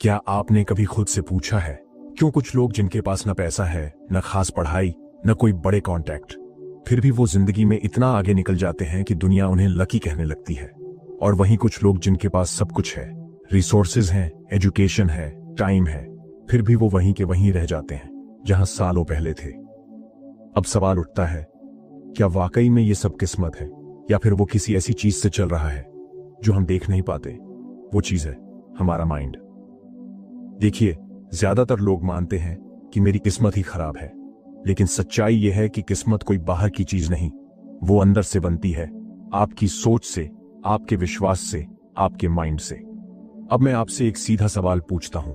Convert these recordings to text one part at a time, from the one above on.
क्या आपने कभी खुद से पूछा है क्यों कुछ लोग जिनके पास न पैसा है, न खास पढ़ाई, न कोई बड़े कॉन्टैक्ट, फिर भी वो जिंदगी में इतना आगे निकल जाते हैं कि दुनिया उन्हें लकी कहने लगती है। और वहीं कुछ लोग जिनके पास सब कुछ है, रिसोर्सेज हैं, एजुकेशन है, टाइम है, फिर भी वो वहीं के वहीं रह जाते हैं जहां सालों पहले थे। अब सवाल उठता है, क्या वाकई में ये सब किस्मत है या फिर वो किसी ऐसी चीज से चल रहा है जो हम देख नहीं पाते? वो चीज है हमारा माइंड। देखिए, ज्यादातर लोग मानते हैं कि मेरी किस्मत ही खराब है, लेकिन सच्चाई यह है कि किस्मत कोई बाहर की चीज नहीं, वो अंदर से बनती है, आपकी सोच से, आपके विश्वास से, आपके माइंड से। अब मैं आपसे एक सीधा सवाल पूछता हूं,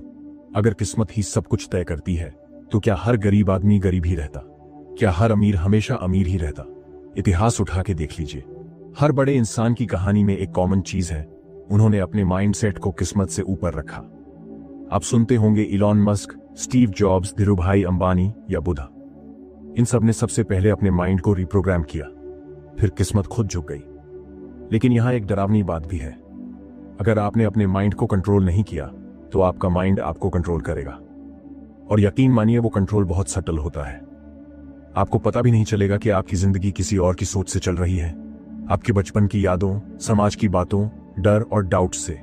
अगर किस्मत ही सब कुछ तय करती है तो क्या हर गरीब आदमी गरीब ही रहता? क्या हर अमीर हमेशा अमीर ही रहता? इतिहास उठा के देख लीजिए, हर बड़े इंसान की कहानी में एक कॉमन चीज है, उन्होंने अपने माइंडसेट को किस्मत से ऊपर रखा। आप सुनते होंगे Elon Musk, Steve jobs, Dhirubhai Ambani या बुद्धा। इन सब ने सबसे पहले अपने माइंड को रिप्रोग्राम किया, फिर किस्मत खुद झुक गई। लेकिन यहां एक डरावनी बात भी है, अगर आपने अपने माइंड को कंट्रोल नहीं किया तो आपका माइंड आपको कंट्रोल करेगा। और यकीन मानिए, वो कंट्रोल बहुत सटल होता है। आपको पता भी नहीं चलेगा कि आपकी जिंदगी किसी और की सोच से चल रही है, आपके बचपन की यादों, समाज की बातों, डर और डाउट से।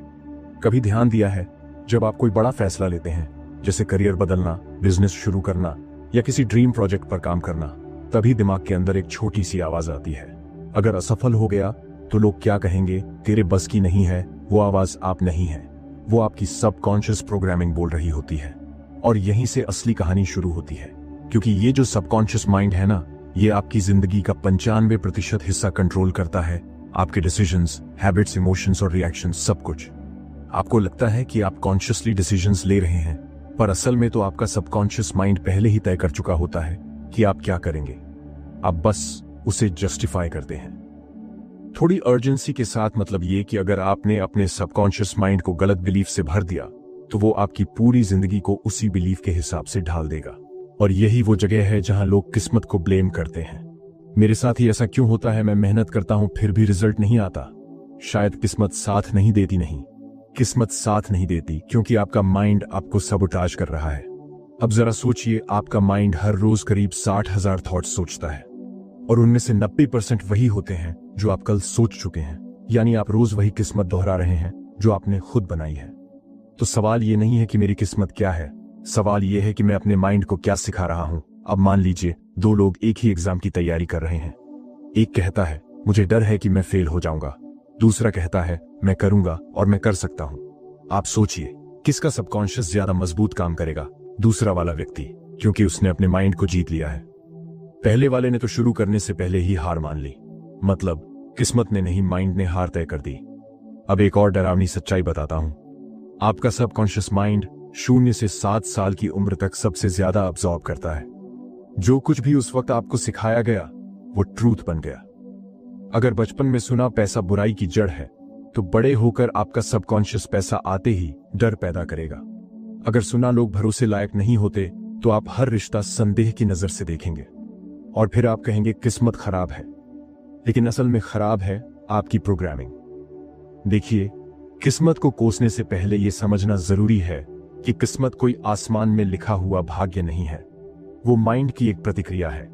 कभी ध्यान दिया है, जब आप कोई बड़ा फैसला लेते हैं, जैसे करियर बदलना, बिजनेस शुरू करना या किसी ड्रीम प्रोजेक्ट पर काम करना, तभी दिमाग के अंदर एक छोटी सी आवाज आती है, अगर असफल हो गया तो लोग क्या कहेंगे, तेरे बस की नहीं है। वो आवाज आप नहीं है, वो आपकी सबकॉन्शियस प्रोग्रामिंग बोल रही होती है। और यहीं से असली कहानी शुरू होती है, क्योंकि ये जो सबकॉन्शियस माइंड है ना, ये आपकी जिंदगी का 95% हिस्सा कंट्रोल करता है, आपके डिसीजंस, हैबिट्स, इमोशंस और रिएक्शंस, सब कुछ। आपको लगता है कि आप कॉन्शियसली डिसीजंस ले रहे हैं, पर असल में तो आपका सबकॉन्शियस माइंड पहले ही तय कर चुका होता है कि आप क्या करेंगे। आप बस उसे जस्टिफाई करते हैं थोड़ी अर्जेंसी के साथ। मतलब ये कि अगर आपने अपने सबकॉन्शियस माइंड को गलत बिलीफ से भर दिया तो वो आपकी पूरी जिंदगी को उसी बिलीफ के हिसाब से ढाल देगा। और यही वो जगह है जहां लोग किस्मत को ब्लेम करते हैं। मेरे साथ ही ऐसा क्यों होता है, मैं मेहनत करता हूं फिर भी रिजल्ट नहीं आता। शायद किस्मत साथ नहीं देती। नहीं, किस्मत साथ नहीं देती क्योंकि आपका माइंड आपको सबोटाज कर रहा है। अब जरा सोचिए, आपका माइंड हर रोज करीब 60,000 थॉट्स सोचता है और उनमें से 90% वही होते हैं जो आप कल सोच चुके हैं। यानी आप रोज वही किस्मत दोहरा रहे हैं जो आपने खुद बनाई है। तो सवाल ये नहीं है कि मेरी किस्मत क्या है, सवाल ये है कि मैं अपने माइंड को क्या सिखा रहा हूं। अब मान लीजिए, दो लोग एक ही एग्जाम की तैयारी कर रहे हैं। एक कहता है, मुझे डर है कि मैं फेल हो जाऊंगा। दूसरा कहता है, मैं करूंगा और मैं कर सकता हूं। आप सोचिए, किसका सबकॉन्शियस ज्यादा मजबूत काम करेगा? दूसरा वाला व्यक्ति, क्योंकि उसने अपने माइंड को जीत लिया है। पहले वाले ने तो शुरू करने से पहले ही हार मान ली। मतलब किस्मत ने नहीं, माइंड ने हार तय कर दी। अब एक और डरावनी सच्चाई बताता हूं, आपका सबकॉन्शियस माइंड 0 से 7 साल की उम्र तक सबसे ज्यादा अब्सॉर्ब करता है। जो कुछ भी उस वक्त आपको सिखाया गया वो ट्रूथ बन गया। अगर बचपन में सुना पैसा बुराई की जड़ है, तो बड़े होकर आपका सबकॉन्शियस पैसा आते ही डर पैदा करेगा। अगर सुना लोग भरोसे लायक नहीं होते, तो आप हर रिश्ता संदेह की नजर से देखेंगे और फिर आप कहेंगे किस्मत खराब है। लेकिन असल में खराब है आपकी प्रोग्रामिंग। देखिए, किस्मत को कोसने से पहले यह समझना जरूरी है कि किस्मत कोई आसमान में लिखा हुआ भाग्य नहीं है, वो माइंड की एक प्रतिक्रिया है।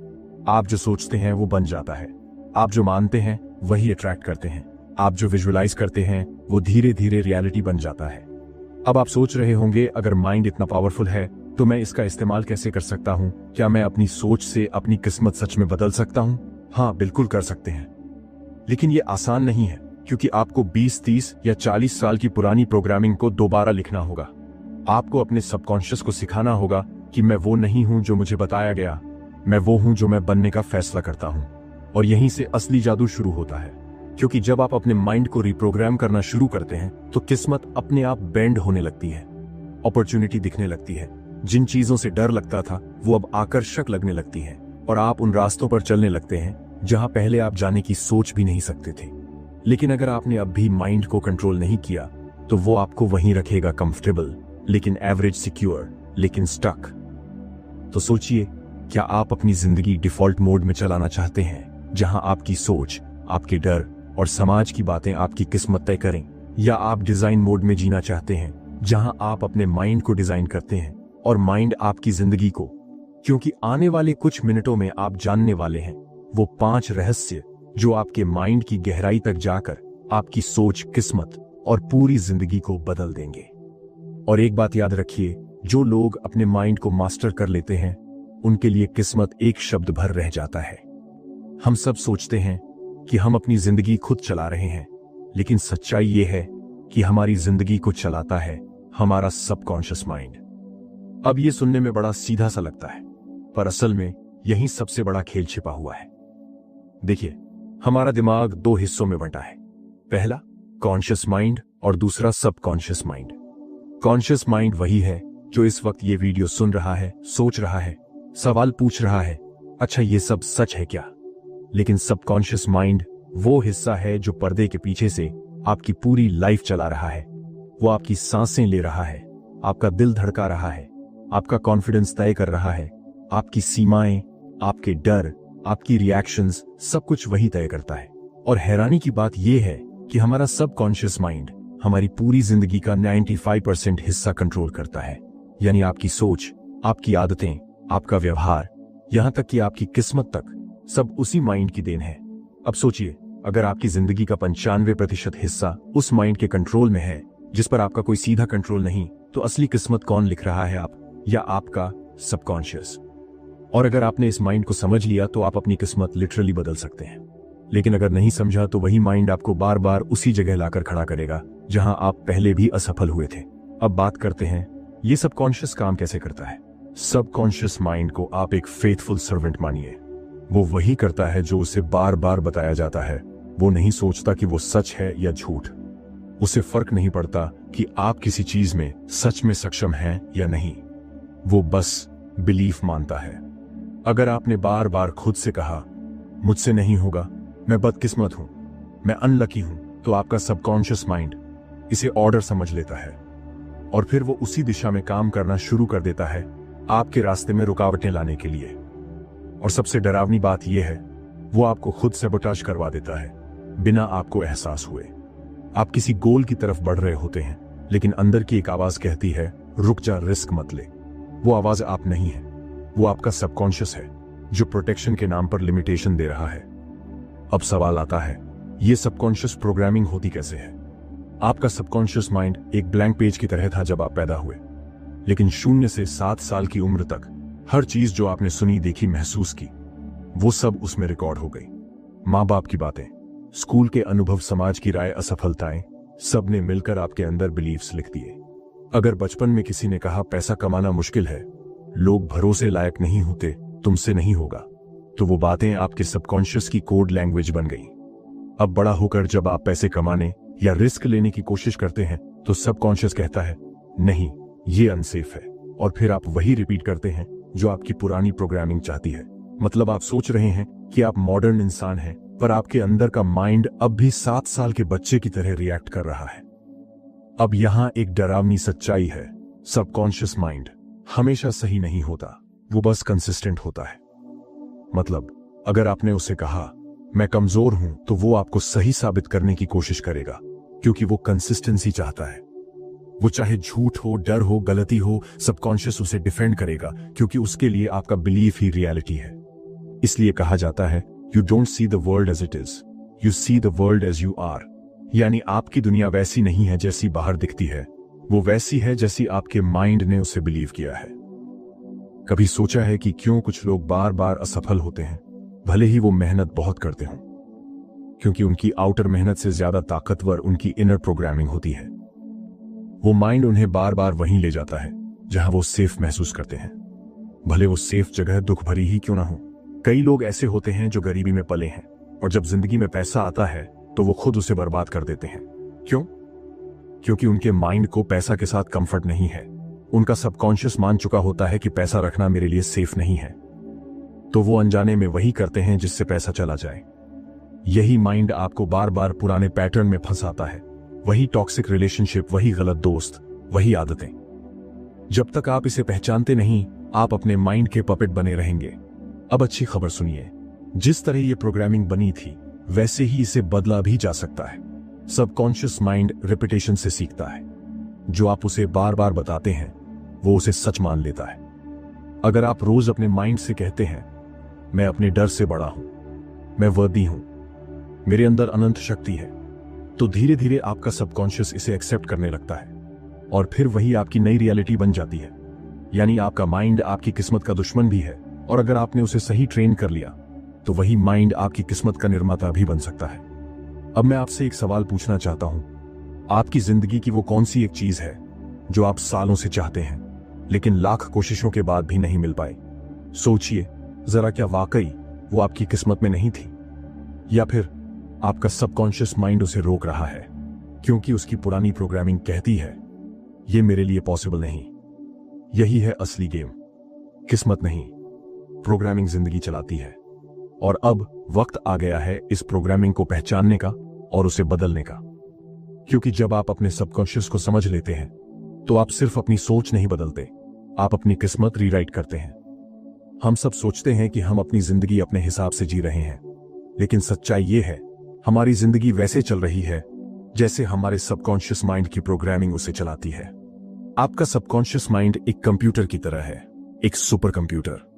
आप जो सोचते हैं वो बन जाता है, आप जो मानते हैं वही अट्रैक्ट करते हैं, आप जो विजुअलाइज करते हैं वो धीरे धीरे रियलिटी बन जाता है। अब आप सोच रहे होंगे, अगर माइंड इतना पावरफुल है तो मैं इसका इस्तेमाल कैसे कर सकता हूं? क्या मैं अपनी सोच से अपनी किस्मत सच में बदल सकता हूं? हाँ, बिल्कुल कर सकते हैं, लेकिन ये आसान नहीं है, क्योंकि आपको 20, 30 या 40 साल की पुरानी प्रोग्रामिंग को दोबारा लिखना होगा। आपको अपने सबकॉन्शियस को सिखाना होगा कि मैं वो नहीं हूं जो मुझे बताया गया, मैं वो हूं जो मैं बनने का फैसला करता हूं। और यहीं से असली जादू शुरू होता है, क्योंकि जब आप अपने माइंड को रिप्रोग्राम करना शुरू करते हैं तो किस्मत अपने आप बेंड होने लगती है, अपॉर्चुनिटी दिखने लगती है। जिन चीजों से डर लगता था वो अब आकर्षक लगने लगती है और आप उन रास्तों पर चलने लगते हैं जहां पहले आप जाने की सोच भी नहीं सकते थे। लेकिन अगर आपने अब भी माइंड को कंट्रोल नहीं किया तो वो आपको वहीं रखेगा, कंफर्टेबल लेकिन एवरेज, सिक्योर लेकिन स्टक। तो सोचिए, क्या आप अपनी जिंदगी डिफॉल्ट मोड में चलाना चाहते हैं, जहां आपकी सोच, आपके डर और समाज की बातें आपकी किस्मत तय करें, या आप डिजाइन मोड में जीना चाहते हैं जहां आप अपने माइंड को डिजाइन करते हैं और माइंड आपकी जिंदगी को। क्योंकि आने वाले कुछ मिनटों में आप जानने वाले हैं वो 5 रहस्य जो आपके माइंड की गहराई तक जाकर आपकी सोच, किस्मत और पूरी जिंदगी को बदल देंगे। और एक बात याद रखिए, जो लोग अपने माइंड को मास्टर कर लेते हैं उनके लिए किस्मत एक शब्द भर रह जाता है। हम सब सोचते हैं कि हम अपनी जिंदगी खुद चला रहे हैं, लेकिन सच्चाई ये है कि हमारी जिंदगी को चलाता है हमारा सबकॉन्शियस माइंड। अब ये सुनने में बड़ा सीधा सा लगता है, पर असल में यही सबसे बड़ा खेल छिपा हुआ है। देखिए, हमारा दिमाग 2 हिस्सों में बंटा है। पहला कॉन्शियस माइंड और दूसरा सबकॉन्शियस माइंड। कॉन्शियस माइंड वही है जो इस वक्त ये वीडियो सुन रहा है, सोच रहा है, सवाल पूछ रहा है, अच्छा ये सब सच है क्या? लेकिन सबकॉन्शियस माइंड वो हिस्सा है जो पर्दे के पीछे से आपकी पूरी लाइफ चला रहा है। वो आपकी सांसें ले रहा है, आपका दिल धड़का रहा है, आपका कॉन्फिडेंस तय कर रहा है, आपकी सीमाएं, आपके डर, आपकी रिएक्शंस, सब कुछ वही तय करता है। और हैरानी की बात यह है कि हमारा सबकॉन्शियस माइंड हमारी पूरी जिंदगी का 95% हिस्सा कंट्रोल करता है। यानी आपकी सोच, आपकी आदतें, आपका व्यवहार, यहां तक कि आपकी किस्मत तक सब उसी माइंड की देन है। अब सोचिए, अगर आपकी जिंदगी का 95% हिस्सा उस माइंड के कंट्रोल में है जिस पर आपका कोई सीधा कंट्रोल नहीं, तो असली किस्मत कौन लिख रहा है, आप या आपका सबकॉन्शियस? और अगर आपने इस माइंड को समझ लिया तो आप अपनी किस्मत लिटरली बदल सकते हैं। लेकिन अगर नहीं समझा तो वही माइंड आपको बार बार उसी जगह लाकर खड़ा करेगा जहां आप पहले भी असफल हुए थे। अब बात करते हैं ये सबकॉन्शियस काम कैसे करता है। सबकॉन्शियस माइंड को आप एक फेथफुल सर्वेंट मानिए। वो वही करता है जो उसे बार बार बताया जाता है। वो नहीं सोचता कि वो सच है या झूठ। उसे फर्क नहीं पड़ता कि आप किसी चीज में सच में सक्षम हैं या नहीं। वो बस बिलीफ मानता है। अगर आपने बार बार खुद से कहा मुझसे नहीं होगा, मैं बदकिस्मत हूं, मैं अनलकी हूं, तो आपका सबकॉन्शियस माइंड इसे ऑर्डर समझ लेता है और फिर वो उसी दिशा में काम करना शुरू कर देता है आपके रास्ते में रुकावटें लाने के लिए। और सबसे डरावनी बात यह है, वो आपको खुद सैबोटाज करवा देता है बिना आपको एहसास हुए। आप किसी गोल की तरफ बढ़ रहे होते हैं, लेकिन अंदर की एक आवाज कहती है रुक जा, रिस्क मत ले। वो आवाज आप नहीं है, वो आपका सबकॉन्शियस है जो प्रोटेक्शन के नाम पर लिमिटेशन दे रहा है। अब सवाल आता है, ये सबकॉन्शियस प्रोग्रामिंग होती कैसे है? आपका सबकॉन्शियस माइंड एक ब्लैंक पेज की तरह था जब आप पैदा हुए, लेकिन 0 से 7 साल की उम्र तक हर चीज जो आपने सुनी, देखी, महसूस की, वो सब उसमें रिकॉर्ड हो गई। माँ बाप की बातें, स्कूल के अनुभव, समाज की राय, असफलताएं, सब ने मिलकर आपके अंदर बिलीफ्स लिख दिए। अगर बचपन में किसी ने कहा पैसा कमाना मुश्किल है, लोग भरोसे लायक नहीं होते, तुमसे नहीं होगा, तो वो बातें आपके सबकॉन्शियस की कोड लैंग्वेज बन गई। अब बड़ा होकर जब आप पैसे कमाने या रिस्क लेने की कोशिश करते हैं तो सबकॉन्शियस कहता है नहीं, ये अनसेफ है, और फिर आप वही रिपीट करते हैं जो आपकी पुरानी प्रोग्रामिंग चाहती है। मतलब आप सोच रहे हैं कि आप मॉडर्न इंसान हैं, पर आपके अंदर का माइंड अब भी 7 साल के बच्चे की तरह रिएक्ट कर रहा है। अब यहां एक डरावनी सच्चाई है, सबकॉन्शियस माइंड हमेशा सही नहीं होता, वो बस कंसिस्टेंट होता है। मतलब अगर आपने उसे कहा मैं कमजोर हूं, तो वो आपको सही साबित करने की कोशिश करेगा, क्योंकि वो कंसिस्टेंसी चाहता है। वो चाहे झूठ हो, डर हो, गलती हो, सबकॉन्शियस उसे डिफेंड करेगा, क्योंकि उसके लिए आपका बिलीफ ही रियलिटी है। इसलिए कहा जाता है you don't see the world as it is, you see the world as you are. यानी आपकी दुनिया वैसी नहीं है जैसी बाहर दिखती है, वो वैसी है जैसी आपके माइंड ने उसे बिलीव किया है। कभी सोचा है कि क्यों कुछ लोग बार बार असफल होते हैं, भले ही वो मेहनत बहुत करते हों? क्योंकि उनकी आउटर मेहनत से ज्यादा ताकतवर उनकी इनर प्रोग्रामिंग होती है। वो माइंड उन्हें बार बार वहीं ले जाता है जहां वो सेफ महसूस करते हैं, भले वो सेफ जगह दुख भरी ही क्यों ना हो। कई लोग ऐसे होते हैं जो गरीबी में पले हैं, और जब जिंदगी में पैसा आता है तो वो खुद उसे बर्बाद कर देते हैं। क्यों? क्योंकि उनके माइंड को पैसा के साथ कंफर्ट नहीं है। उनका सबकॉन्शियस मान चुका होता है कि पैसा रखना मेरे लिए सेफ नहीं है, तो वो अनजाने में वही करते हैं जिससे पैसा चला जाए। यही माइंड आपको बार बार पुराने पैटर्न में फंसाता है, वही टॉक्सिक रिलेशनशिप, वही गलत दोस्त, वही आदतें। जब तक आप इसे पहचानते नहीं, आप अपने माइंड के पपेट बने रहेंगे। अब अच्छी खबर सुनिए, जिस तरह ये प्रोग्रामिंग बनी थी वैसे ही इसे बदला भी जा सकता है। सबकॉन्शियस माइंड रिपीटेशन से सीखता है। जो आप उसे बार बार बताते हैं वो उसे सच मान लेता है। अगर आप रोज अपने माइंड से कहते हैं, मैं अपने डर से बड़ा हूं, मैं वर्दी हूं, मेरे अंदर अनंत शक्ति है, तो धीरे धीरे आपका सबकॉन्शियस इसे एक्सेप्ट करने लगता है और फिर वही आपकी नई रियलिटी बन जाती है। यानी आपका माइंड आपकी किस्मत का दुश्मन भी है, और अगर आपने उसे सही ट्रेन कर लिया तो वही माइंड आपकी किस्मत का निर्माता भी बन सकता है। अब मैं आपसे एक सवाल पूछना चाहता हूं, आपकी जिंदगी की वो कौन सी एक चीज है जो आप सालों से चाहते हैं लेकिन लाख कोशिशों के बाद भी नहीं मिल पाई? सोचिए जरा, क्या वाकई वो आपकी किस्मत में नहीं थी, या फिर आपका सबकॉन्शियस माइंड उसे रोक रहा है क्योंकि उसकी पुरानी प्रोग्रामिंग कहती है ये मेरे लिए पॉसिबल नहीं। यही है असली गेम। किस्मत नहीं, प्रोग्रामिंग जिंदगी चलाती है। और अब वक्त आ गया है इस प्रोग्रामिंग को पहचानने का और उसे बदलने का, क्योंकि जब आप अपने सबकॉन्शियस को समझ लेते हैं तो आप सिर्फ अपनी सोच नहीं बदलते, आप अपनी किस्मत रीराइट करते हैं। हम सब सोचते हैं कि हम अपनी जिंदगी अपने हिसाब से जी रहे हैं, लेकिन सच्चाई ये है हमारी जिंदगी वैसे चल रही है जैसे हमारे सबकॉन्शियस माइंड की प्रोग्रामिंग उसे चलाती है। आपका सबकॉन्शियस माइंड एक कंप्यूटर की तरह है, एक सुपर कंप्यूटर।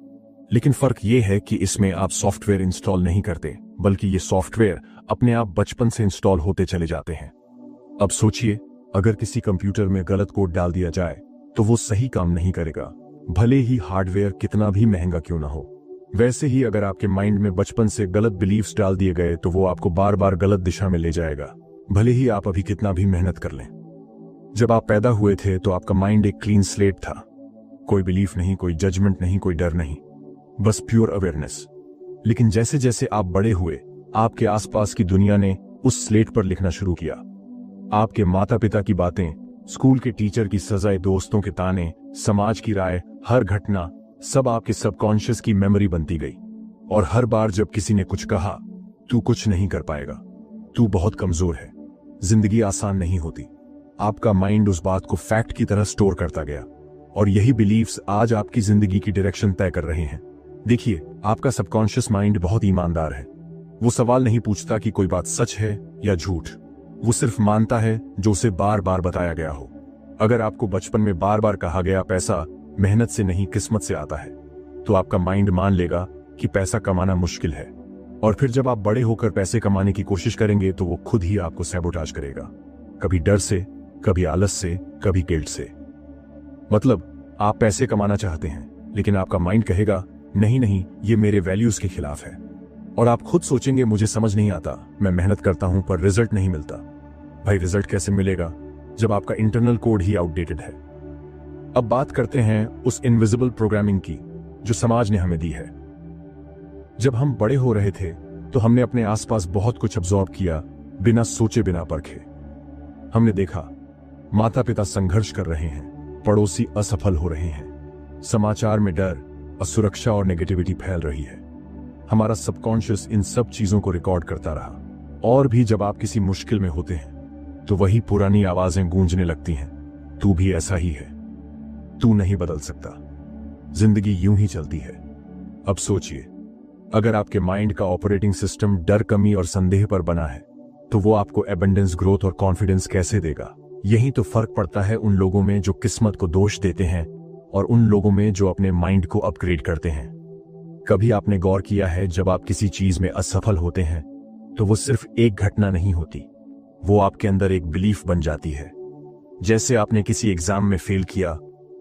लेकिन फर्क यह है कि इसमें आप सॉफ्टवेयर इंस्टॉल नहीं करते, बल्कि ये सॉफ्टवेयर अपने आप बचपन से इंस्टॉल होते चले जाते हैं। अब सोचिए, अगर किसी कंप्यूटर में गलत कोड डाल दिया जाए तो वो सही काम नहीं करेगा, भले ही हार्डवेयर कितना भी महंगा क्यों ना हो। वैसे ही अगर आपके माइंड में बचपन से गलत बिलीफ्स डाल दिए गए तो वो आपको बार बार गलत दिशा में ले जाएगा, भले ही आप अभी कितना भी मेहनत कर लें। जब आप पैदा हुए थे तो आपका माइंड एक क्लीन स्लेट था, कोई बिलीफ नहीं, कोई जजमेंट नहीं, कोई डर नहीं, बस प्योर अवेयरनेस। लेकिन जैसे जैसे आप बड़े हुए, आपके आसपास की दुनिया ने उस स्लेट पर लिखना शुरू किया। आपके माता पिता की बातें, स्कूल के टीचर की सजाएं, दोस्तों के ताने, समाज की राय, हर घटना सब आपके सबकॉन्शियस की मेमोरी बनती गई। और हर बार जब किसी ने कुछ कहा, तू कुछ नहीं कर पाएगा, तू बहुत कमजोर है, जिंदगी आसान नहीं होती, आपका माइंड उस बात को फैक्ट की तरह स्टोर करता गया। और यही बिलीफ्स आज आपकी जिंदगी की डायरेक्शन तय कर रहे हैं। देखिए, आपका सबकॉन्शियस माइंड बहुत ईमानदार है। वो सवाल नहीं पूछता कि कोई बात सच है या झूठ, वो सिर्फ मानता है जो उसे बार बार बताया गया हो। अगर आपको बचपन में बार बार कहा गया पैसा मेहनत से नहीं किस्मत से आता है, तो आपका माइंड मान लेगा कि पैसा कमाना मुश्किल है। और फिर जब आप बड़े होकर पैसे कमाने की कोशिश करेंगे तो वो खुद ही आपको सैबोटाज करेगा, कभी डर से, कभी आलस से, कभी गिल्ट से। मतलब आप पैसे कमाना चाहते हैं, लेकिन आपका माइंड कहेगा नहीं नहीं, ये मेरे वैल्यूज के खिलाफ है। और आप खुद सोचेंगे मुझे समझ नहीं आता, मैं मेहनत करता हूं पर रिजल्ट नहीं मिलता। भाई, रिजल्ट कैसे मिलेगा जब आपका इंटरनल कोड ही आउटडेटेड है? अब बात करते हैं उस इनविजिबल प्रोग्रामिंग की जो समाज ने हमें दी है। जब हम बड़े हो रहे थे तो हमने अपने आसपास बहुत कुछ अब्सॉर्ब किया, बिना सोचे बिना परखे। हमने देखा माता पिता संघर्ष कर रहे हैं, पड़ोसी असफल हो रहे हैं, समाचार में डर, असुरक्षा और नेगेटिविटी फैल रही है। हमारा सबकॉन्शियस इन सब चीजों को रिकॉर्ड करता रहा। और भी जब आप किसी मुश्किल में होते हैं तो वही पुरानी आवाजें गूंजने लगती हैं, तू भी ऐसा ही है, तू नहीं बदल सकता, जिंदगी यूं ही चलती है। अब सोचिए, अगर आपके माइंड का ऑपरेटिंग सिस्टम डर, कमी और संदेह पर बना है तो वो आपको एबंडेंस, ग्रोथ और कॉन्फिडेंस कैसे देगा? यही तो फर्क पड़ता है उन लोगों में जो किस्मत को दोष देते हैं और उन लोगों में जो अपने माइंड को अपग्रेड करते हैं। कभी आपने गौर किया है, जब आप किसी चीज में असफल होते हैं तो वो सिर्फ एक घटना नहीं होती, वो आपके अंदर एक बिलीफ बन जाती है। जैसे आपने किसी एग्जाम में फेल किया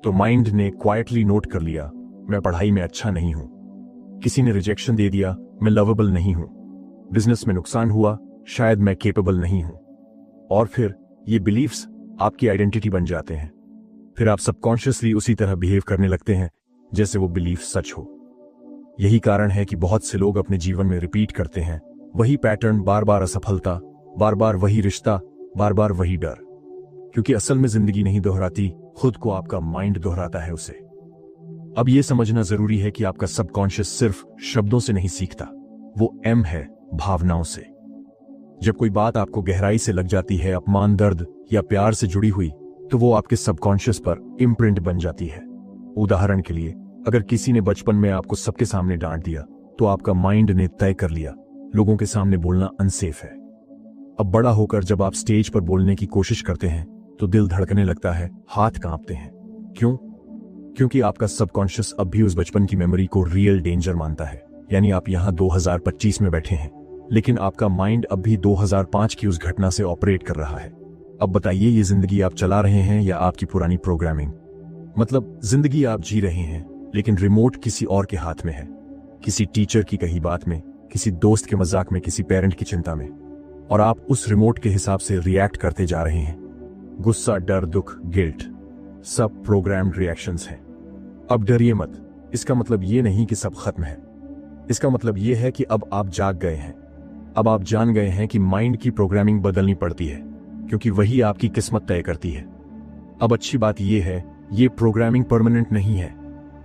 तो माइंड ने क्वाइटली नोट कर लिया, मैं पढ़ाई में अच्छा नहीं हूं। किसी ने रिजेक्शन दे दिया, मैं लवेबल नहीं हूं। बिजनेस में नुकसान हुआ, शायद मैं केपेबल नहीं हूं। और फिर ये बिलीफ्स आपकी आइडेंटिटी बन जाते हैं। फिर आप सबकॉन्शियसली उसी तरह बिहेव करने लगते हैं जैसे वो बिलीफ सच हो। यही कारण है कि बहुत से लोग अपने जीवन में रिपीट करते हैं वही पैटर्न, बार बार असफलता, बार बार वही रिश्ता, बार बार वही डर। क्योंकि असल में जिंदगी नहीं दोहराती, खुद को आपका माइंड दोहराता है उसे। अब यह समझना जरूरी है कि आपका सबकॉन्शियस सिर्फ शब्दों से नहीं सीखता, वो एम है, भावनाओं से। जब कोई बात आपको गहराई से लग जाती है, अपमान, दर्द या प्यार से जुड़ी हुई, तो वो आपके सबकॉन्शियस पर इम्प्रिंट बन जाती है। उदाहरण के लिए, अगर किसी ने बचपन में आपको सबके सामने डांट दिया तो आपका माइंड ने तय कर लिया लोगों के सामने बोलना अनसेफ है। अब बड़ा होकर जब आप स्टेज पर बोलने की कोशिश करते हैं तो दिल धड़कने लगता है, हाथ कांपते हैं। क्यों? क्योंकि आपका सबकॉन्शियस अब भी उस बचपन की मेमोरी को रियल डेंजर मानता है। यानी आप यहां 2025 में बैठे हैं, लेकिन आपका माइंड अब भी 2005 की उस घटना से ऑपरेट कर रहा है। अब बताइए, ये जिंदगी आप चला रहे हैं या आपकी पुरानी प्रोग्रामिंग? मतलब जिंदगी आप जी रहे हैं, लेकिन रिमोट किसी और के हाथ में है। किसी टीचर की कही बात में, किसी दोस्त के मजाक में, किसी पेरेंट की चिंता में। और आप उस रिमोट के हिसाब से रिएक्ट करते जा रहे हैं। गुस्सा, डर, दुख, गिल्ट, सब प्रोग्राम्ड रिएक्शंस हैं। अब डरिए मत। इसका मतलब ये नहीं कि सब खत्म है। इसका मतलब ये है कि अब आप जाग गए हैं। अब आप जान गए हैं कि माइंड की प्रोग्रामिंग बदलनी पड़ती है, क्योंकि वही आपकी किस्मत तय करती है। अब अच्छी बात यह है, ये प्रोग्रामिंग परमानेंट नहीं है।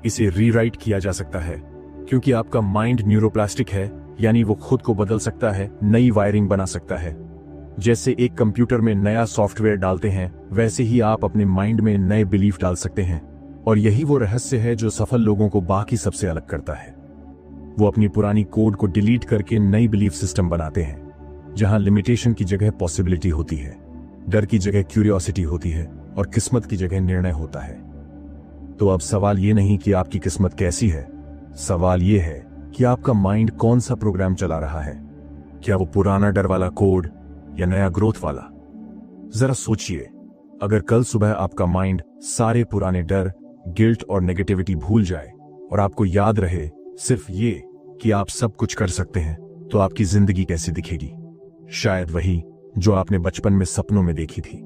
इसे रीराइट किया जा सकता है, क्योंकि आपका माइंड न्यूरोप्लास्टिक है, यानी वो खुद को बदल सकता है, नई वायरिंग बना सकता है। जैसे एक कंप्यूटर में नया सॉफ्टवेयर डालते हैं, वैसे ही आप अपने माइंड में नए बिलीफ डाल सकते हैं। और यही वो रहस्य है जो सफल लोगों को बाकी सबसे अलग करता है। वो अपनी पुरानी कोड को डिलीट करके नई बिलीफ सिस्टम बनाते हैं, जहां लिमिटेशन की जगह पॉसिबिलिटी होती है, डर की जगह क्यूरियोसिटी होती है, और किस्मत की जगह निर्णय होता है। तो अब सवाल ये नहीं कि आपकी किस्मत कैसी है, सवाल ये है कि आपका माइंड कौन सा प्रोग्राम चला रहा है। क्या वो पुराना डर वाला कोड या नया ग्रोथ वाला? जरा सोचिए, अगर कल सुबह आपका माइंड सारे पुराने डर, गिल्ट और नेगेटिविटी भूल जाए और आपको याद रहे सिर्फ ये कि आप सब कुछ कर सकते हैं, तो आपकी जिंदगी कैसी दिखेगी? शायद वही जो आपने बचपन में सपनों में देखी थी।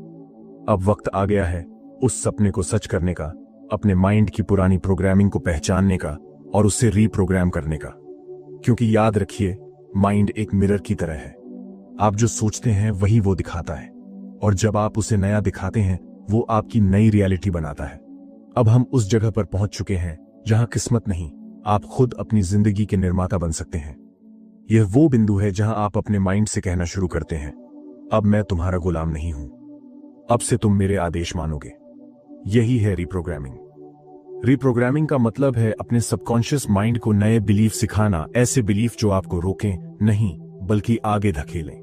अब वक्त आ गया है उस सपने को सच करने का, अपने माइंड की पुरानी प्रोग्रामिंग को पहचानने का और उससे रीप्रोग्राम करने का। क्योंकि याद रखिए, माइंड एक मिरर की तरह है। आप जो सोचते हैं वही वो दिखाता है, और जब आप उसे नया दिखाते हैं, वो आपकी नई रियलिटी बनाता है। अब हम उस जगह पर पहुंच चुके हैं जहां किस्मत नहीं, आप खुद अपनी जिंदगी के निर्माता बन सकते हैं। यह वो बिंदु है जहां आप अपने माइंड से कहना शुरू करते हैं, अब मैं तुम्हारा गुलाम नहीं हूं, अब से तुम मेरे आदेश मानोगे। यही है रीप्रोग्रामिंग। रीप्रोग्रामिंग का मतलब है अपने सबकॉन्शियस माइंड को नए बिलीफ सिखाना, ऐसे बिलीफ जो आपको रोकें नहीं बल्कि आगे धकेलें।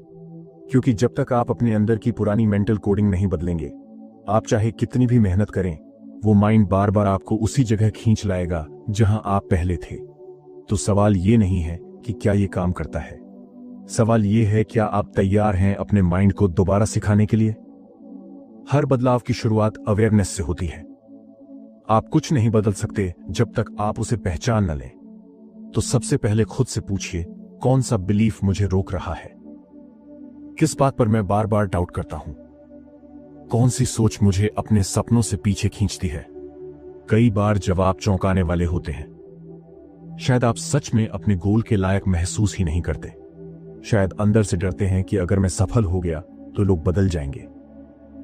क्योंकि जब तक आप अपने अंदर की पुरानी मेंटल कोडिंग नहीं बदलेंगे, आप चाहे कितनी भी मेहनत करें, वो माइंड बार बार आपको उसी जगह खींच लाएगा जहां आप पहले थे। तो सवाल ये नहीं है कि क्या ये काम करता है, सवाल ये है क्या आप तैयार हैं अपने माइंड को दोबारा सिखाने के लिए? हर बदलाव की शुरुआत अवेयरनेस से होती है। आप कुछ नहीं बदल सकते जब तक आप उसे पहचान न लें। तो सबसे पहले खुद से पूछिए, कौन सा बिलीफ मुझे रोक रहा है? किस बात पर मैं बार बार डाउट करता हूं? कौन सी सोच मुझे अपने सपनों से पीछे खींचती है? कई बार जवाब चौंकाने वाले होते हैं। शायद आप सच में अपने गोल के लायक महसूस ही नहीं करते। शायद अंदर से डरते हैं कि अगर मैं सफल हो गया तो लोग बदल जाएंगे,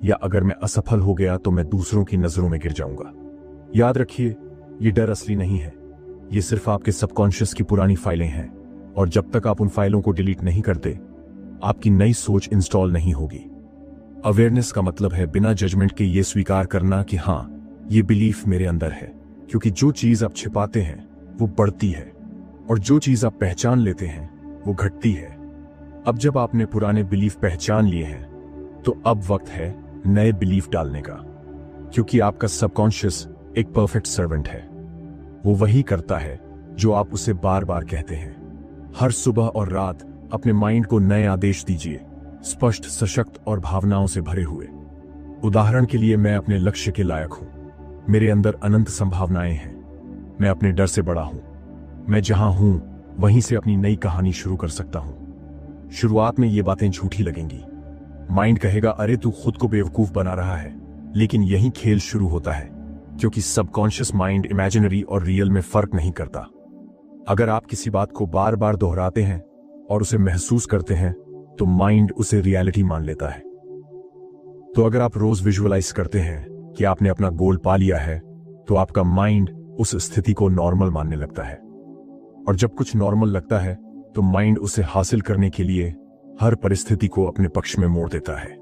या अगर मैं असफल हो गया तो मैं दूसरों की नजरों में गिर जाऊंगा। याद रखिए, ये डर असली नहीं है, ये सिर्फ आपके सबकॉन्शियस की पुरानी फाइलें हैं, और जब तक आप उन फाइलों को डिलीट नहीं करते, आपकी नई सोच इंस्टॉल नहीं होगी। अवेयरनेस का मतलब है बिना जजमेंट के ये स्वीकार करना कि हाँ, ये बिलीफ मेरे अंदर है। क्योंकि जो चीज आप छिपाते हैं वो बढ़ती है, और जो चीज आप पहचान लेते हैं वो घटती है। अब जब आपने पुराने बिलीफ पहचान लिए हैं, तो अब वक्त है नए बिलीफ डालने का। क्योंकि आपका सबकॉन्शियस एक परफेक्ट सर्वेंट है। वो वही करता है जो आप उसे बार बार कहते हैं। हर सुबह और रात अपने माइंड को नए आदेश दीजिए, स्पष्ट, सशक्त और भावनाओं से भरे हुए। उदाहरण के लिए, मैं अपने लक्ष्य के लायक हूं, मेरे अंदर अनंत संभावनाएं हैं, मैं अपने डर से बड़ा हूं, मैं जहां हूं वहीं से अपनी नई कहानी शुरू कर सकता हूं। शुरुआत में ये बातें झूठी लगेंगी। माइंड कहेगा, अरे तू खुद को बेवकूफ बना रहा है। लेकिन यही खेल शुरू होता है, क्योंकि सबकॉन्शियस माइंड इमेजिनरी और रियल में फर्क नहीं करता। अगर आप किसी बात को बार बार दोहराते हैं और उसे महसूस करते हैं, तो माइंड उसे रियलिटी मान लेता है। तो अगर आप रोज विजुअलाइज करते हैं कि आपने अपना गोल पा लिया है, तो आपका माइंड उस स्थिति को नॉर्मल मानने लगता है। और जब कुछ नॉर्मल लगता है, तो माइंड उसे हासिल करने के लिए हर परिस्थिति को अपने पक्ष में मोड़ देता है।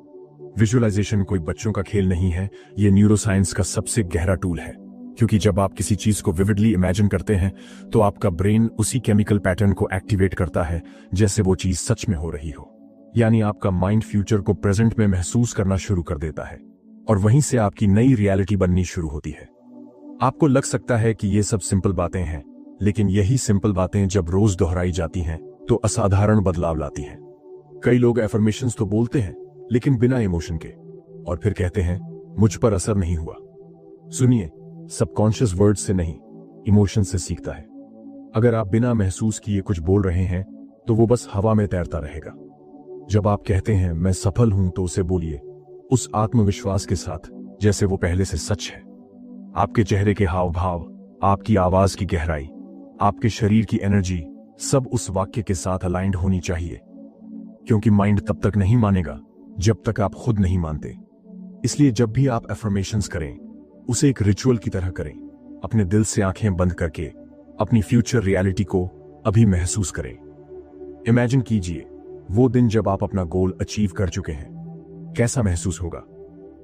विजुअलाइजेशन कोई बच्चों का खेल नहीं है, ये न्यूरोसाइंस का सबसे गहरा टूल है। क्योंकि जब आप किसी चीज को विविडली इमेजिन करते हैं, तो आपका ब्रेन उसी केमिकल पैटर्न को एक्टिवेट करता है जैसे वो चीज सच में हो रही हो। यानी आपका माइंड फ्यूचर को प्रेजेंट में महसूस करना शुरू कर देता है। और वहीं से आपकी नई रियलिटी बननी शुरू होती है। आपको लग सकता है कि ये सब सिंपल बातें हैं, लेकिन यही सिंपल बातें जब रोज दोहराई जाती हैं तो असाधारण बदलाव लाती हैं। कई लोग एफर्मेशंस तो बोलते हैं लेकिन बिना इमोशन के, और फिर कहते हैं मुझ पर असर नहीं हुआ। सुनिए, सबकॉन्शियस वर्ड से नहीं, इमोशन से सीखता है। अगर आप बिना महसूस किए कुछ बोल रहे हैं तो वो बस हवा में तैरता रहेगा। जब आप कहते हैं मैं सफल हूं तो उसे बोलिए उस आत्मविश्वास के साथ जैसे वो पहले से सच है। आपके चेहरे के हाव भाव, आपकी आवाज की गहराई, आपके शरीर की एनर्जी, सब उस वाक्य के साथ अलाइंड होनी चाहिए, क्योंकि माइंड तब तक नहीं मानेगा जब तक आप खुद नहीं मानते। इसलिए जब भी आप एफर्मेशंस करें उसे एक रिचुअल की तरह करें। अपने दिल से आंखें बंद करके अपनी फ्यूचर रियलिटी को अभी महसूस करें। इमेजिन कीजिए वो दिन जब आप अपना गोल अचीव कर चुके हैं। कैसा महसूस होगा?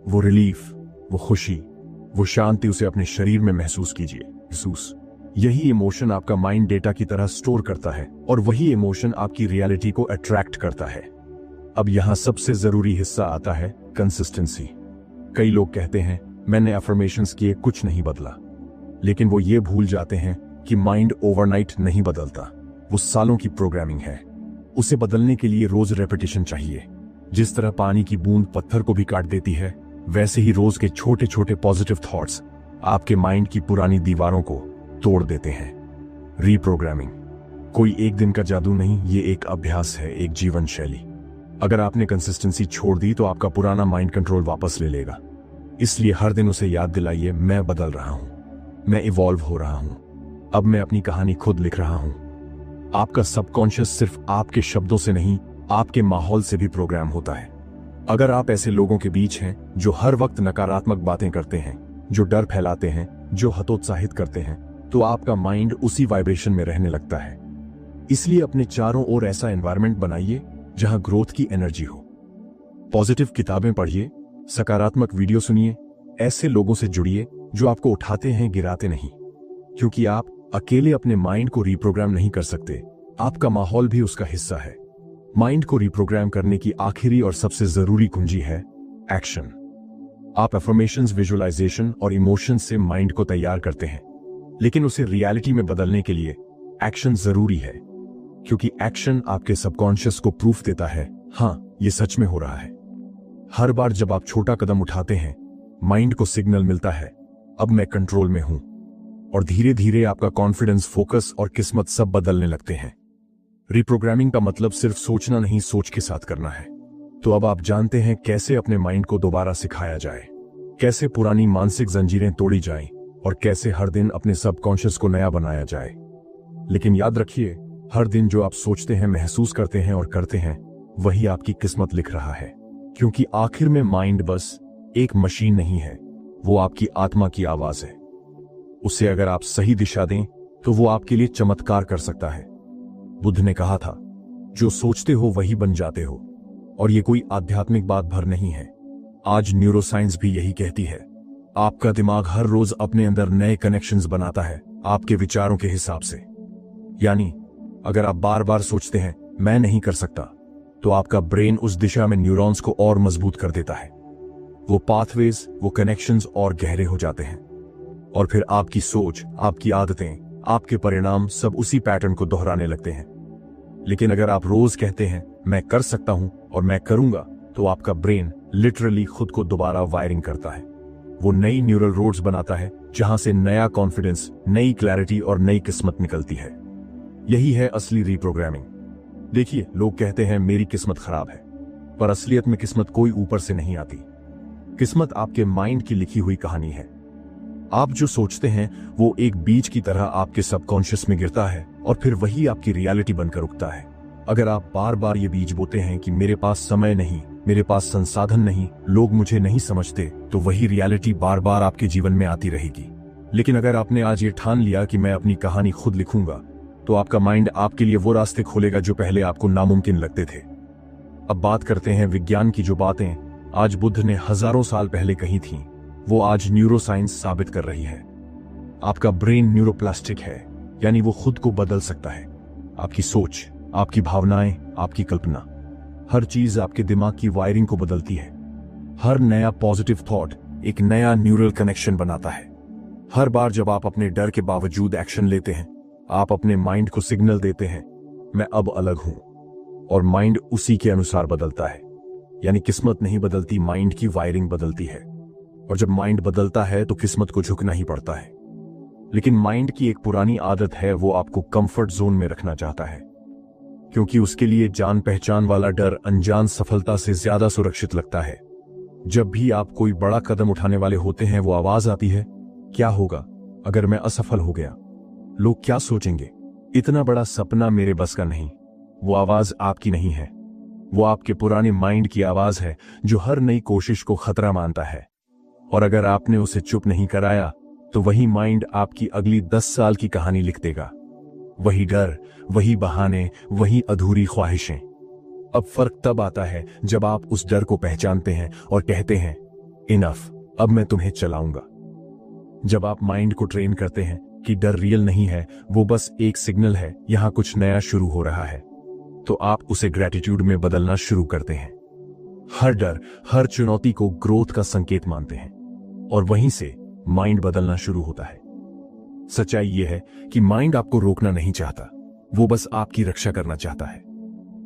वो रिलीफ, वो खुशी, वो शांति, उसे अपने शरीर में महसूस कीजिए। महसूस, यही इमोशन आपका माइंड डेटा की तरह स्टोर करता है और वही इमोशन आपकी रियलिटी को अट्रैक्ट करता है। अब यहां सबसे जरूरी हिस्सा आता है, कंसिस्टेंसी। कई लोग कहते हैं मैंने अफर्मेशंस किए, कुछ नहीं बदला, लेकिन वो ये भूल जाते हैं कि माइंड ओवरनाइट नहीं बदलता, वो सालों की प्रोग्रामिंग है। उसे बदलने के लिए रोज रेपिटेशन चाहिए। जिस तरह पानी की बूंद पत्थर को भी काट देती है, वैसे ही रोज के छोटे छोटे पॉजिटिव थॉट्स आपके माइंड की पुरानी दीवारों को तोड़ देते हैं। रीप्रोग्रामिंग कोई एक दिन का जादू नहीं, ये एक अभ्यास है, एक जीवन शैली। अगर आपने कंसिस्टेंसी छोड़ दी तो आपका पुराना माइंड कंट्रोल वापस ले लेगा। इसलिए हर दिन उसे याद दिलाइए, मैं बदल रहा हूं, मैं इवॉल्व हो रहा हूं, अब मैं अपनी कहानी खुद लिख रहा हूं। आपका सबकॉन्शियस सिर्फ आपके शब्दों से नहीं, आपके माहौल से भी प्रोग्राम होता है। अगर आप ऐसे लोगों के बीच हैं जो हर वक्त नकारात्मक बातें करते हैं, जो डर फैलाते हैं, जो हतोत्साहित करते हैं, तो आपका माइंड उसी वाइब्रेशन में रहने लगता है। इसलिए अपने चारों ओर ऐसा एनवायरनमेंट बनाइए जहां ग्रोथ की एनर्जी हो। पॉजिटिव किताबें पढ़िए, सकारात्मक वीडियो सुनिए, ऐसे लोगों से जुड़िए जो आपको उठाते हैं, गिराते नहीं। क्योंकि आप अकेले अपने माइंड को रिप्रोग्राम नहीं कर सकते, आपका माहौल भी उसका हिस्सा है। माइंड को रिप्रोग्राम करने की आखिरी और सबसे जरूरी कुंजी है एक्शन। आप अफर्मेशंस, विजुअलाइजेशन और इमोशंस से माइंड को तैयार करते हैं, लेकिन उसे रियलिटी में बदलने के लिए एक्शन जरूरी है। क्योंकि एक्शन आपके सबकॉन्शियस को प्रूफ देता है, हां, ये सच में हो रहा है। हर बार जब आप छोटा कदम उठाते हैं, माइंड को सिग्नल मिलता है, अब मैं कंट्रोल में हूं, और धीरे धीरे आपका कॉन्फिडेंस, फोकस और किस्मत सब बदलने लगते हैं। रिप्रोग्रामिंग का मतलब सिर्फ सोचना नहीं, सोच के साथ करना है। तो अब आप जानते हैं कैसे अपने माइंड को दोबारा सिखाया जाए, कैसे पुरानी मानसिक जंजीरें तोड़ी जाएं, और कैसे हर दिन अपने सबकॉन्शियस को नया बनाया जाए। लेकिन याद रखिए, हर दिन जो आप सोचते हैं, महसूस करते हैं और करते हैं, वही आपकी किस्मत लिख रहा है। क्योंकि आखिर में माइंड बस एक मशीन नहीं है, वो आपकी आत्मा की आवाज है। उसे अगर आप सही दिशा दें तो वो आपके लिए चमत्कार कर सकता है। बुद्ध ने कहा था, जो सोचते हो वही बन जाते हो। और ये कोई आध्यात्मिक बात भर नहीं है, आज न्यूरोसाइंस भी यही कहती है। आपका दिमाग हर रोज अपने अंदर नए कनेक्शंस बनाता है, आपके विचारों के हिसाब से। यानी अगर आप बार बार सोचते हैं मैं नहीं कर सकता, तो आपका ब्रेन उस दिशा में न्यूरॉन्स को और मजबूत कर देता है। वो पाथवेज, वो कनेक्शंस और गहरे हो जाते हैं, और फिर आपकी सोच, आपकी आदतें, आपके परिणाम सब उसी पैटर्न को दोहराने लगते हैं। लेकिन अगर आप रोज कहते हैं मैं कर सकता हूं और मैं करूंगा, तो आपका ब्रेन लिटरली खुद को दोबारा वायरिंग करता है। वो नई न्यूरल रोड्स बनाता है जहां से नया कॉन्फिडेंस, नई क्लैरिटी और नई किस्मत निकलती है। यही है असली रिप्रोग्रामिंग। देखिए, लोग कहते हैं मेरी किस्मत खराब है, पर असलियत में किस्मत कोई ऊपर से नहीं आती। किस्मत आपके माइंड की लिखी हुई कहानी है। आप जो सोचते हैं वो एक बीज की तरह आपके सबकॉन्शियस में गिरता है, और फिर वही आपकी रियलिटी बनकर उगता है। अगर आप बार बार ये बीज बोते हैं कि मेरे पास समय नहीं, मेरे पास संसाधन नहीं, लोग मुझे नहीं समझते, तो वही रियलिटी बार बार आपके जीवन में आती रहेगी। लेकिन अगर आपने आज ये ठान लिया कि मैं अपनी कहानी खुद लिखूंगा, तो आपका माइंड आपके लिए वो रास्ते खोलेगा जो पहले आपको नामुमकिन लगते थे। अब बात करते हैं विज्ञान की। जो बातें आज बुद्ध ने हजारों साल पहले कही थीं, वो आज न्यूरोसाइंस साबित कर रही है। आपका ब्रेन न्यूरोप्लास्टिक है, यानी वो खुद को बदल सकता है। आपकी सोच, आपकी भावनाएं, आपकी कल्पना, हर चीज आपके दिमाग की वायरिंग को बदलती है। हर नया पॉजिटिव थॉट एक नया न्यूरल कनेक्शन बनाता है। हर बार जब आप अपने डर के बावजूद एक्शन लेते हैं, आप अपने माइंड को सिग्नल देते हैं, मैं अब अलग हूं, और माइंड उसी के अनुसार बदलता है। यानी किस्मत नहीं बदलती, माइंड की वायरिंग बदलती है। और जब माइंड बदलता है तो किस्मत को झुकना ही पड़ता है। लेकिन माइंड की एक पुरानी आदत है, वो आपको कंफर्ट जोन में रखना चाहता है, क्योंकि उसके लिए जान पहचान वाला डर अनजान सफलता से ज्यादा सुरक्षित लगता है। जब भी आप कोई बड़ा कदम उठाने वाले होते हैं, वो आवाज आती है, क्या होगा अगर मैं असफल हो गया? लोग क्या सोचेंगे? इतना बड़ा सपना मेरे बस का नहीं। वो आवाज आपकी नहीं है, वो आपके पुराने माइंड की आवाज है, जो हर नई कोशिश को खतरा मानता है। और अगर आपने उसे चुप नहीं कराया, तो वही माइंड आपकी अगली 10 साल की कहानी लिख देगा। वही डर, वही बहाने, वही अधूरी ख्वाहिशें। अब फर्क तब आता है जब आप उस डर को पहचानते हैं और कहते हैं, इनफ, अब मैं तुम्हें चलाऊंगा। जब आप माइंड को ट्रेन करते हैं कि डर रियल नहीं है, वो बस एक सिग्नल है, यहां कुछ नया शुरू हो रहा है, तो आप उसे ग्रेटिट्यूड में बदलना शुरू करते हैं। हर डर, हर चुनौती को ग्रोथ का संकेत मानते हैं, और वहीं से माइंड बदलना शुरू होता है। सच्चाई यह है कि माइंड आपको रोकना नहीं चाहता, वो बस आपकी रक्षा करना चाहता है।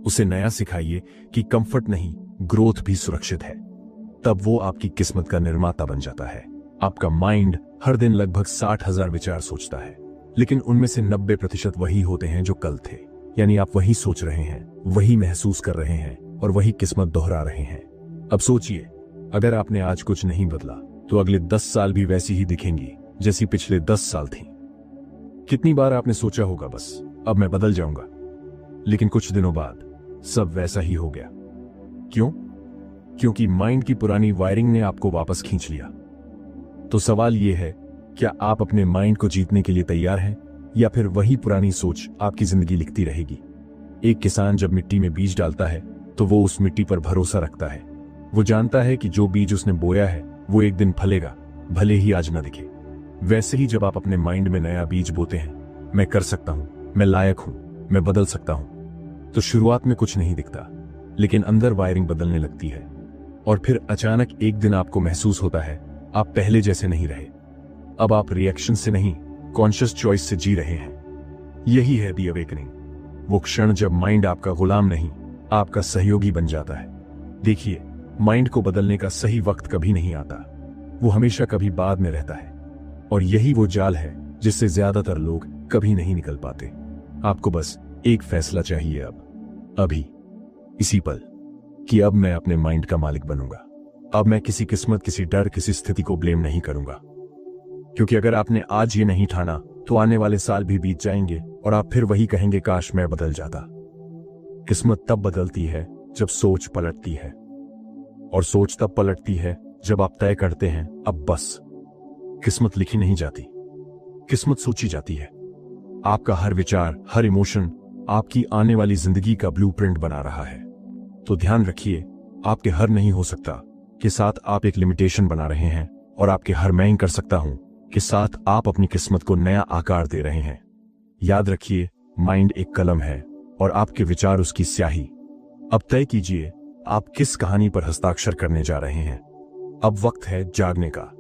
उसे नया सिखाइए कि कंफर्ट नहीं, ग्रोथ भी सुरक्षित है। तब वो आपकी किस्मत का निर्माता बन जाता है। आपका माइंड हर दिन लगभग 60,000 विचार सोचता है, लेकिन उनमें से 90% वही होते हैं जो कल थे। यानी आप वही सोच रहे हैं, वही महसूस कर रहे हैं, और वही किस्मत दोहरा रहे हैं। अब सोचिए, अगर आपने आज कुछ नहीं बदला, तो अगले 10 साल भी वैसी ही दिखेंगी जैसी पिछले 10 साल थी। कितनी बार आपने सोचा होगा, बस अब मैं बदल जाऊंगा, लेकिन कुछ दिनों बाद सब वैसा ही हो गया। क्यों? क्योंकि माइंड की पुरानी वायरिंग ने आपको वापस खींच लिया। तो सवाल यह है, क्या आप अपने माइंड को जीतने के लिए तैयार हैं, या फिर वही पुरानी सोच आपकी जिंदगी लिखती रहेगी? एक किसान जब मिट्टी में बीज डालता है, तो वो उस मिट्टी पर भरोसा रखता है। वो जानता है कि जो बीज उसने बोया है, वो एक दिन फलेगा, भले ही आज न दिखे। वैसे ही जब आप अपने माइंड में नया बीज बोते हैं, मैं कर सकता हूं, मैं लायक हूं, मैं बदल सकता हूं, तो शुरुआत में कुछ नहीं दिखता, लेकिन अंदर वायरिंग बदलने लगती है। और फिर अचानक एक दिन आपको महसूस होता है, आप पहले जैसे नहीं रहे। अब आप रिएक्शन से नहीं, कॉन्शियस चॉइस से जी रहे हैं। यही है दी अवेकनिंग, वो क्षण जब माइंड आपका गुलाम नहीं, आपका सहयोगी बन जाता है। देखिए, माइंड को बदलने का सही वक्त कभी नहीं आता, वो हमेशा कभी बाद में रहता है। और यही वो जाल है जिससे ज्यादातर लोग कभी नहीं निकल पाते। आपको बस एक फैसला चाहिए, अब, अभी, इसी पल, कि अब मैं अपने माइंड का मालिक बनूंगा। अब मैं किसी किस्मत, किसी डर, किसी स्थिति को ब्लेम नहीं करूंगा। क्योंकि अगर आपने आज ये नहीं ठाना, तो आने वाले साल भी बीत जाएंगे और आप फिर वही कहेंगे, काश मैं बदल जाता। किस्मत तब बदलती है जब सोच पलटती है, और सोच तब पलटती है जब आप तय करते हैं, अब बस। किस्मत लिखी नहीं जाती, किस्मत सोची जाती है। आपका हर विचार, हर इमोशन आपकी आने वाली जिंदगी का ब्लूप्रिंट बना रहा है। तो ध्यान रखिए, आपके हर नहीं हो सकता के साथ आप एक लिमिटेशन बना रहे हैं, और आपके हर मैं कर सकता हूं के साथ आप अपनी किस्मत को नया आकार दे रहे हैं। याद रखिए, माइंड एक कलम है और आपके विचार उसकी स्याही। अब तय कीजिए, आप किस कहानी पर हस्ताक्षर करने जा रहे हैं। अब वक्त है जागने का,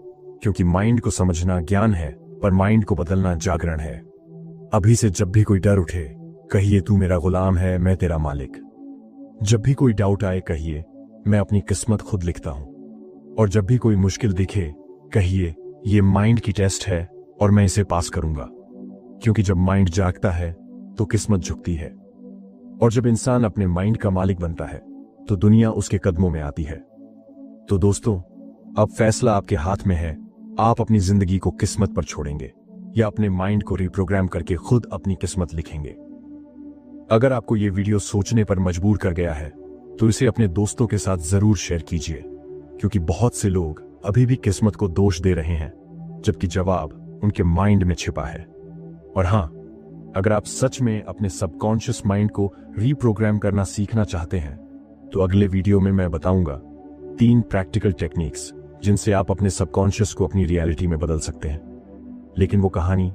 क्योंकि माइंड को समझना ज्ञान है, पर माइंड को बदलना जागरण है। अभी से जब भी कोई डर उठे, कहिए, तू मेरा गुलाम है, मैं तेरा मालिक। जब भी कोई डाउट आए, कहिए, मैं अपनी किस्मत खुद लिखता हूं। और जब भी कोई मुश्किल दिखे, कहिए, ये माइंड की टेस्ट है और मैं इसे पास करूंगा। क्योंकि जब माइंड जागता है तो किस्मत झुकती है, और जब इंसान अपने माइंड का मालिक बनता है तो दुनिया उसके कदमों में आती है। तो दोस्तों, अब फैसला आपके हाथ में है। आप अपनी जिंदगी को किस्मत पर छोड़ेंगे या अपने माइंड को रिप्रोग्राम करके खुद अपनी किस्मत लिखेंगे। अगर आपको यह वीडियो सोचने पर मजबूर कर गया है, तो इसे अपने दोस्तों के साथ जरूर शेयर कीजिए, क्योंकि बहुत से लोग अभी भी किस्मत को दोष दे रहे हैं, जबकि जवाब उनके माइंड में छिपा है। और हां, अगर आप सच में अपने सबकॉन्शियस माइंड को रीप्रोग्राम करना सीखना चाहते हैं, तो अगले वीडियो में मैं बताऊंगा 3 प्रैक्टिकल टेक्निक्स जिनसे आप अपने सबकॉन्शियस को अपनी रियलिटी में बदल सकते हैं। लेकिन वो कहानी